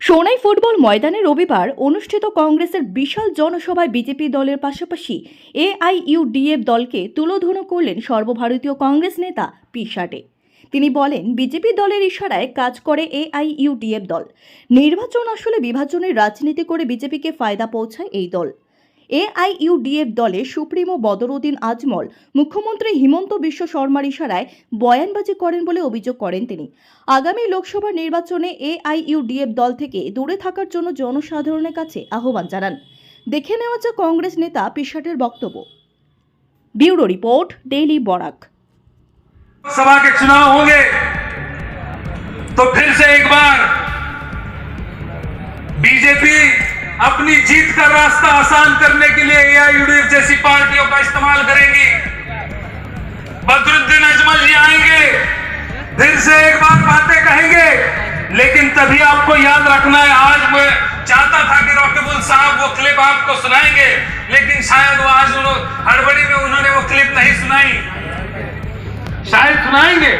Sonai football ময়দানে রবিবার অনুষ্ঠিত কংগ্রেসের বিশাল জনসভায় বিজেপি দলের পাশাপাশি এআইইউডিএফ দলকে তুলোধুনো করলেন সর্বভারতীয় কংগ্রেস নেতা পি সাটে। তিনি বলেন, বিজেপি দলের ইশারায় কাজ করে এআইইউডিএফ দল। নির্বাচন আসলে বিভাজনের রাজনীতি করে বিজেপিকে ফায়দা পৌঁছায় এই দল। এআইইউডিএফ দলে সুপ্রিমো বদরুদ্দিন আজমল মুখ্যমন্ত্রী হিমন্ত বিশ্ব শর্মার ইশারায় বয়ানবাজি করেন বলে অভিযোগ করেন তিনি। আগামী লোকসভা নির্বাচনে এআইইউডিএফ দল থেকে দূরে থাকার জন্য জনসাধারণের কাছে আহ্বান জানান। দেখে নেওয়া যাক কংগ্রেস নেতা পি সাটের বক্তব্য। Bureau report, daily Barak. सभा के चुनाव होंगे तो फिर से एक बार बीजेपी अपनी जीत का रास्ता आसान करने के लिए एआईयूडीएफ जैसी पार्टियों का इस्तेमाल करेगी। बदरुद्दीन अजमल जी आएंगे, फिर से एक बार बातें कहेंगे, लेकिन तभी आपको याद रखना है, आज मैं चाहता था कि रॉकेबुल साहब वो क्लिप आपको सुनाएंगे, लेकिन शायद वो आज हड़बड़ी में उन्होंने वो क्लिप नहीं सुनाई। शायद सुनाएंगे।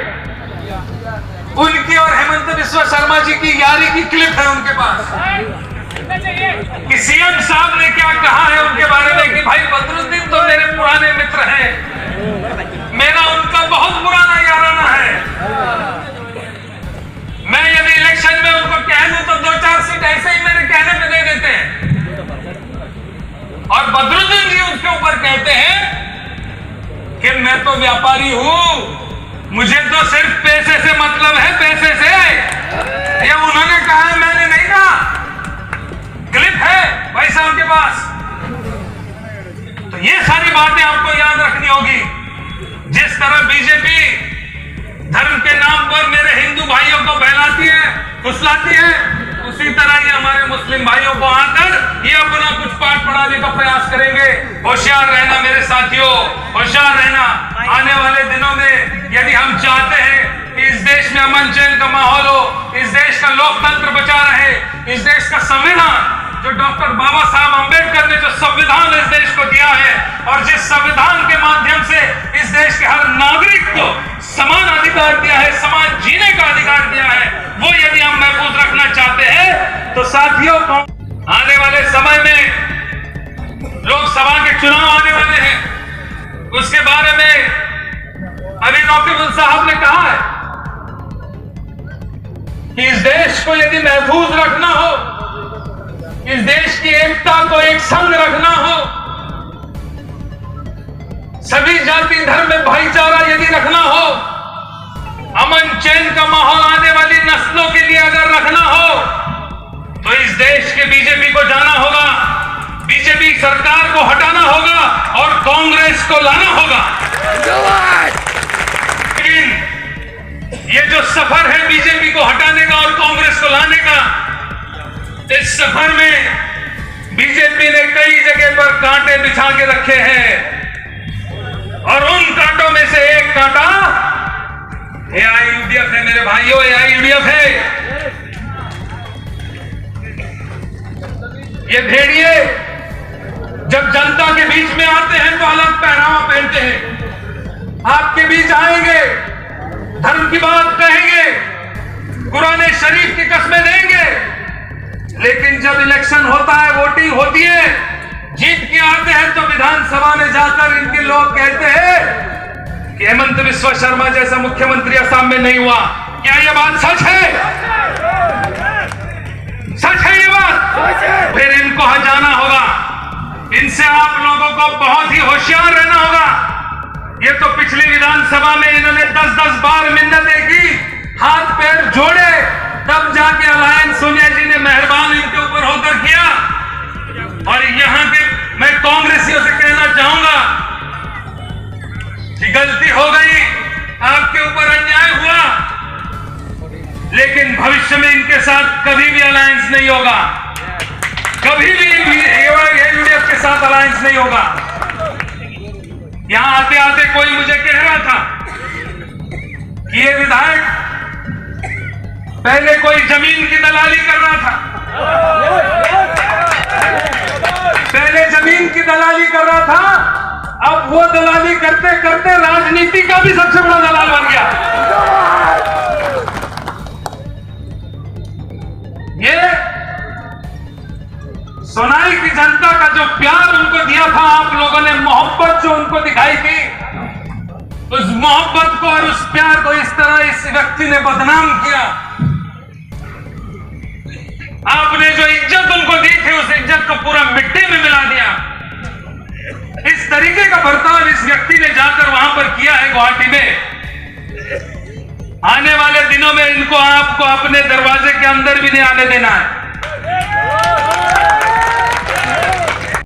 उनकी और हेमंत बिस्वा शर्मा जी की यारी की क्लिप है उनके पास कि सीएम साहब ने क्या कहा है उनके बारे में कि भाई बदरुद्दीन तो मेरे पुराने मित्र हैं, मेरा उनका बहुत पुराना याराना है। मैं यदि इलेक्शन में उनको कह दूं तो 2-4 सीट ऐसे ही मेरे कहने में दे देते हैं, और बदरुद्दीन जी उसके ऊपर कहते हैं कि मैं तो व्यापारी हूं, मुझे तो सिर्फ पैसे से मतलब है, पैसे से। ये उन्होंने कहा है, मैंने नहीं कहा। क्लिप है भाई साहब के पास। तो ये सारी बातें आपको याद रखनी होगी। जिस तरह बीजेपी धर्म के नाम पर मेरे हिंदू भाइयों को बहलाती है, फुसलाती है, उसी तरह ये हमारे मुस्लिम भाइयों को आकर ये अपना कुछ पाठ पढ़ाने का प्रयास करेंगे। होशियार रहना मेरे साथियों, होशियार रहना। आने वाले दिनों में यदि हम चाहते हैं कि इस देश में अमन चैन का माहौल हो, इस देश का लोकतंत्र बचा रहे, इस देश का संविधान जो डॉक्टर बाबा साहब अम्बेडकर ने जो संविधान इस देश को दिया है, और जिस संविधान के माध्यम से इस देश के हर नागरिक को समान अधिकार दिया है, समान जीने का अधिकार दिया है, वो यदि हम महफूज रखना चाहते हैं तो साथियों, आने वाले समय में लोकसभा के चुनाव आने वाले हैं, उसके बारे में अभी रॉकेबुल साहब ने कहा है कि इस देश को यदि महफूज रखना हो, इस देश की एकता को एक संग रखना हो, सभी जाति धर्म में भाईचारा यदि रखना हो, अमन चैन का माहौल आने वाली नस्लों के लिए अगर रखना हो, तो इस देश के बीजेपी को जाना होगा, बीजेपी सरकार को हटाना होगा और कांग्रेस को लाना होगा। लेकिन ये जो सफर है बीजेपी को हटाने का और कांग्रेस को लाने का, इस सफर में बीजेपी ने कई जगह पर कांटे बिछा के रखे हैं, और उन कांटों में से एक कांटा एआईयूडीएफ है। मेरे भाइयों, एआईयूडीएफ है। ये भेड़िए जब जनता के बीच में आते हैं तो अलग पहनावा पहनते हैं, आपके बीच आएंगे, धर्म की बात कहेंगे, कुरान शरीफ की कसमें देंगे, लेकिन जब इलेक्शन होता है, वोटिंग होती है, जीत के आते हैं तो विधानसभा में जाकर इनके लोग कहते हैं कि हेमंत बिस्वा शर्मा जैसा मुख्यमंत्री असम में नहीं हुआ। क्या यह बात सच है? सच है ये बात? फिर इनको हटाना होगा। इनसे आप लोगों को बहुत ही होशियार रहना होगा। ये तो पिछली विधानसभा में इन्होंने 10-10 बार मिन्नतें की, हाथ पैर जोड़े, तब जाके अलायंस सोनिया जी ने मेहरबान इनके ऊपर होकर किया। और यहां के मैं कांग्रेसियों से कहना चाहूंगा कि गलती हो गई, आपके ऊपर अन्याय हुआ, लेकिन भविष्य में इनके साथ कभी भी अलायंस नहीं होगा, कभी भी एआईयूडीएफ के साथ अलायंस नहीं होगा। यहां आते आते कोई मुझे कह रहा था कि ये विधायक पहले कोई जमीन की दलाली कर रहा था, पहले जमीन की दलाली कर रहा था, अब वो दलाली करते करते राजनीति का भी सबसे बड़ा दलाल बन गया। ये सोनाई की जनता का जो प्यार उनको दिया था, आप लोगों ने मोहब्बत जो उनको दिखाई थी, उस मोहब्बत को और उस प्यार को इस तरह इस व्यक्ति ने बदनाम किया। आपने जो इज्जत उनको दी थी, उस इज्जत को पूरा मिट्टी में मिला दिया। इस तरीके का बर्ताव इस व्यक्ति ने जाकर वहां पर किया है गुवाहाटी में। आने वाले दिनों में इनको आपको अपने दरवाजे के अंदर भी नहीं आने देना है।